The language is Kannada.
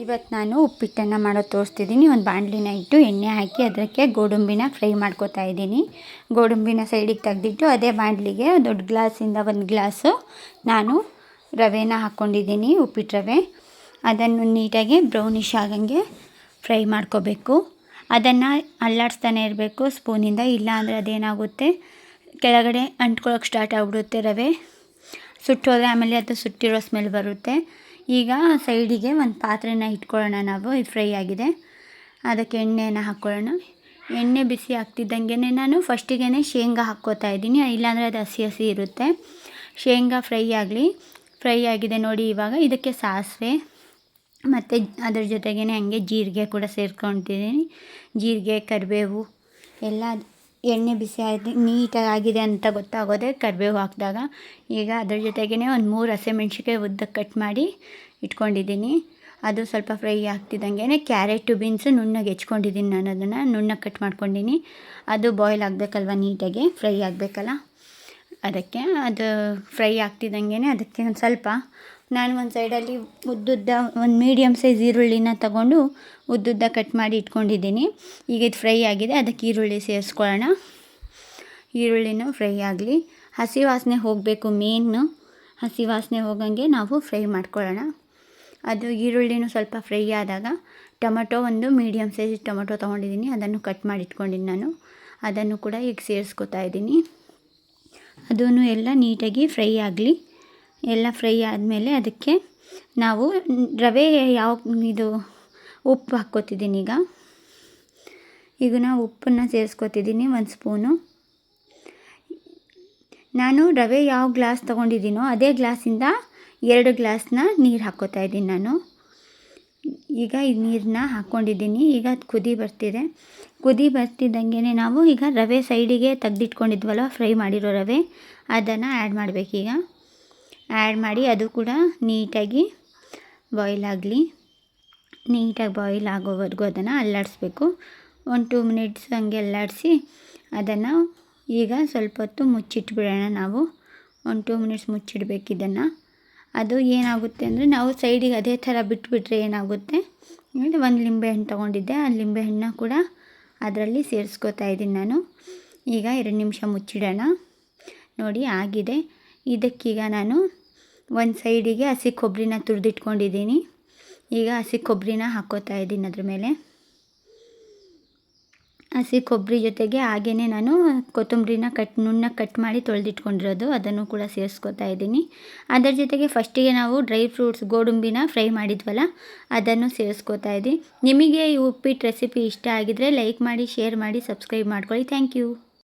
ಇವತ್ತು ನಾನು ಉಪ್ಪಿಟ್ಟನ್ನು ಮಾಡೋದು ತೋರಿಸ್ತಿದ್ದೀನಿ. ಒಂದು ಬಾಣಲಿನ ಇಟ್ಟು ಎಣ್ಣೆ ಹಾಕಿ ಅದಕ್ಕೆ ಗೋಡಂಬಿನ ಫ್ರೈ ಮಾಡ್ಕೊತಾ ಇದ್ದೀನಿ. ಗೋಡಂಬಿನ ಸೈಡಿಗೆ ತೆಗೆದಿಟ್ಟು ಅದೇ ಬಾಣಲಿಗೆ ದೊಡ್ಡ ಗ್ಲಾಸಿಂದ ಒಂದು ಗ್ಲಾಸು ನಾನು ರವೆನ ಹಾಕ್ಕೊಂಡಿದ್ದೀನಿ, ಉಪ್ಪಿಟ್ಟು ರವೆ. ಅದನ್ನು ನೀಟಾಗಿ ಬ್ರೌನಿಷ್ ಆಗಂಗೆ ಫ್ರೈ ಮಾಡ್ಕೋಬೇಕು. ಅದನ್ನು ಅಲ್ಲಾಡಿಸ್ತಾನೆ ಇರಬೇಕು ಸ್ಪೂನಿಂದ, ಇಲ್ಲ ಅಂದರೆ ಅದೇನಾಗುತ್ತೆ ಕೆಳಗಡೆ ಅಂಟ್ಕೊಳ್ಳೋಕೆ ಸ್ಟಾರ್ಟ್ ಆಗಿಬಿಡುತ್ತೆ ರವೆ. ಸುಟ್ಟೋದ್ರೆ ಆಮೇಲೆ ಅದು ಸುಟ್ಟಿರೋ ಸ್ಮೆಲ್ ಬರುತ್ತೆ. ಈಗ ಸೈಡಿಗೆ ಒಂದು ಪಾತ್ರೆನ ಇಟ್ಕೊಳ್ಳೋಣ ನಾವು. ಇದು ಫ್ರೈ ಆಗಿದೆ, ಅದಕ್ಕೆ ಎಣ್ಣೆನ ಹಾಕ್ಕೊಳ್ಳೋಣ. ಎಣ್ಣೆ ಬಿಸಿ ಆಗ್ತಿದ್ದಂಗೆ ನಾನು ಫಸ್ಟಿಗೆ ಶೇಂಗಾ ಹಾಕ್ಕೋತಾ ಇದ್ದೀನಿ, ಇಲ್ಲಾಂದರೆ ಅದು ಹಸಿ ಹಸಿ ಇರುತ್ತೆ. ಶೇಂಗಾ ಫ್ರೈ ಆಗಿದೆ ನೋಡಿ. ಇವಾಗ ಇದಕ್ಕೆ ಸಾಸಿವೆ ಮತ್ತು ಅದ್ರ ಜೊತೆಗೇ ಹಂಗೆ ಜೀರಿಗೆ ಕೂಡ ಸೇರ್ಕೊತಿದ್ದೀನಿ. ಜೀರಿಗೆ, ಕರಿಬೇವು ಎಲ್ಲ ಎಣ್ಣೆ ಬಿಸಿ ಆಗಿ ನೀಟಾಗಿ ಆಗಿದೆ ಅಂತ ಗೊತ್ತಾಗೋದೆ ಕರಿಬೇವು ಹಾಕಿದಾಗ. ಈಗ ಅದ್ರ ಜೊತೆಗೇ ಒಂದು 3 ಹಸಿಮೆಣ್ಸಿಕಾಯಿ ಉದ್ದಕ್ಕೆ ಕಟ್ ಮಾಡಿ ಇಟ್ಕೊಂಡಿದ್ದೀನಿ. ಅದು ಸ್ವಲ್ಪ ಫ್ರೈ ಆಗ್ತಿದ್ದಂಗೆ ಕ್ಯಾರೆಟು ಬೀನ್ಸು ನುಣ್ಣಗೆ ಹೆಚ್ಕೊಂಡಿದ್ದೀನಿ. ನಾನು ಅದನ್ನು ನುಣ್ಣಗೆ ಕಟ್ ಮಾಡ್ಕೊಂಡಿನಿ. ಅದು ಬಾಯ್ಲ್ ಆಗಬೇಕಲ್ವ, ನೀಟಾಗಿ ಫ್ರೈ ಆಗಬೇಕಲ್ಲ, ಅದಕ್ಕೆ ಅದು ಫ್ರೈ ಆಗ್ತಿದ್ದಂಗೆ ಅದಕ್ಕೆ ಒಂದು ಸ್ವಲ್ಪ ನಾನು ಒಂದು ಸೈಡಲ್ಲಿ ಉದ್ದುದ್ದ ಒಂದು ಮೀಡಿಯಮ್ ಸೈಜ್ ಈರುಳ್ಳಿನ ತಗೊಂಡು ಉದ್ದುದ್ದ ಕಟ್ ಮಾಡಿ ಇಟ್ಕೊಂಡಿದ್ದೀನಿ. ಈಗ ಇದು ಫ್ರೈ ಆಗಿದೆ, ಅದಕ್ಕೆ ಈರುಳ್ಳಿ ಸೇರಿಸ್ಕೊಳ್ಳೋಣ. ಈರುಳ್ಳಿನೂ ಫ್ರೈ ಆಗಲಿ, ಹಸಿ ವಾಸನೆ ಹೋಗಬೇಕು. ಮೇನು ಹಸಿ ವಾಸನೆ ಹೋಗಂಗೆ ನಾವು ಫ್ರೈ ಮಾಡ್ಕೊಳ್ಳೋಣ. ಅದು ಈರುಳ್ಳಿನೂ ಸ್ವಲ್ಪ ಫ್ರೈ ಆದಾಗ ಟೊಮೆಟೊ, ಒಂದು ಮೀಡಿಯಮ್ ಸೈಜ್ ಟೊಮೆಟೊ ತೊಗೊಂಡಿದ್ದೀನಿ, ಅದನ್ನು ಕಟ್ ಮಾಡಿ ಇಟ್ಕೊಂಡಿನಿ ನಾನು. ಅದನ್ನು ಕೂಡ ಈಗ ಸೇರಿಸ್ಕೊತಾ ಇದ್ದೀನಿ. ಅದೂ ಎಲ್ಲ ನೀಟಾಗಿ ಫ್ರೈ ಆಗಲಿ. ಎಲ್ಲ ಫ್ರೈ ಆದಮೇಲೆ ಅದಕ್ಕೆ ನಾವು ರವೆ ಉಪ್ಪು ಹಾಕ್ಕೋತಿದ್ದೀನಿ. ಈಗ ನಾವು ಉಪ್ಪನ್ನು ಸೇರಿಸ್ಕೊತಿದ್ದೀನಿ 1 ಸ್ಪೂನು. ನಾನು ರವೆ ಯಾವ ಗ್ಲಾಸ್ ತೊಗೊಂಡಿದ್ದೀನೋ ಅದೇ ಗ್ಲಾಸಿಂದ 2 ಗ್ಲಾಸ್ನ ನೀರು ಹಾಕ್ಕೋತಾ ಇದ್ದೀನಿ ನಾನು. ಈಗ ಈ ನೀರನ್ನ ಹಾಕ್ಕೊಂಡಿದ್ದೀನಿ. ಈಗ ಅದು ಕುದಿ ಬರ್ತಿದ್ದಂಗೆ ನಾವು ಈಗ ರವೆ ಸೈಡಿಗೆ ತೆಗೆದಿಟ್ಕೊಂಡಿದ್ವಲ್ಲ ಫ್ರೈ ಮಾಡಿರೋ ರವೆ, ಅದನ್ನು ಆ್ಯಡ್ ಮಾಡಬೇಕೀಗ. ಆ್ಯಡ್ ಮಾಡಿ ಅದು ಕೂಡ ನೀಟಾಗಿ ಬಾಯ್ಲ್ ಆಗಲಿ. ನೀಟಾಗಿ ಬಾಯ್ಲ್ ಆಗೋವರೆಗೂ ಅದನ್ನು ಅಲ್ಲಾಡಿಸ್ಬೇಕು. 1-2 ಮಿನಿಟ್ಸ್ ಹಂಗೆ ಅಲ್ಲಾಡಿಸಿ ಅದನ್ನು ಈಗ ಸ್ವಲ್ಪ ಹೊತ್ತು ಮುಚ್ಚಿಟ್ಬಿಡೋಣ ನಾವು. 1-2 ಮಿನಿಟ್ಸ್ ಮುಚ್ಚಿಡ್ಬೇಕು ಇದನ್ನು. ಅದು ಏನಾಗುತ್ತೆ ಅಂದರೆ ನಾವು ಸೈಡಿಗೆ ಅದೇ ಥರ ಬಿಟ್ಬಿಟ್ರೆ ಏನಾಗುತ್ತೆ, ಒಂದು ಲಿಂಬೆಹಣ್ಣು ತೊಗೊಂಡಿದ್ದೆ, ಆ ಲಿಂಬೆಹಣ್ಣನ್ನ ಕೂಡ ಅದರಲ್ಲಿ ಸೇರಿಸ್ಕೋತಾ ಇದ್ದೀನಿ ನಾನು. ಈಗ 2 ನಿಮಿಷ ಮುಚ್ಚಿಡೋಣ. ನೋಡಿ ಆಗಿದೆ. ಇದಕ್ಕೀಗ ನಾನು ಒಂದು ಸೈಡಿಗೆ ಹಸಿ ಕೊಬ್ಬರಿನ ತುರಿದಿಟ್ಕೊಂಡಿದ್ದೀನಿ. ಈಗ ಹಸಿ ಕೊಬ್ಬರಿನ ಹಾಕ್ಕೋತಾ ಇದ್ದೀನಿ ಅದ್ರ ಮೇಲೆ. ಹಸಿ ಕೊಬ್ಬರಿ ಜೊತೆಗೆ ಹಾಗೇ ನಾನು ಕೊತ್ತಂಬರಿನ ನುಣ್ಣಗೆ ಕಟ್ ಮಾಡಿ ತೊಳೆದಿಟ್ಕೊಂಡಿರೋದು, ಅದನ್ನು ಕೂಡ ಸೇರಿಸ್ಕೊತಾ ಇದ್ದೀನಿ. ಅದರ ಜೊತೆಗೆ ಫಸ್ಟಿಗೆ ನಾವು ಡ್ರೈ ಫ್ರೂಟ್ಸ್ ಗೋಡಂಬಿನ ಫ್ರೈ ಮಾಡಿದ್ವಲ್ಲ, ಅದನ್ನು ಸೇರಿಸ್ಕೊತಾ ಇದ್ದೀನಿ. ನಿಮಗೆ ಈ ಉಪ್ಪಿಟ್ಟು ರೆಸಿಪಿ ಇಷ್ಟ ಆಗಿದರೆ ಲೈಕ್ ಮಾಡಿ, ಶೇರ್ ಮಾಡಿ, ಸಬ್ಸ್ಕ್ರೈಬ್ ಮಾಡ್ಕೊಳ್ಳಿ. Thank you.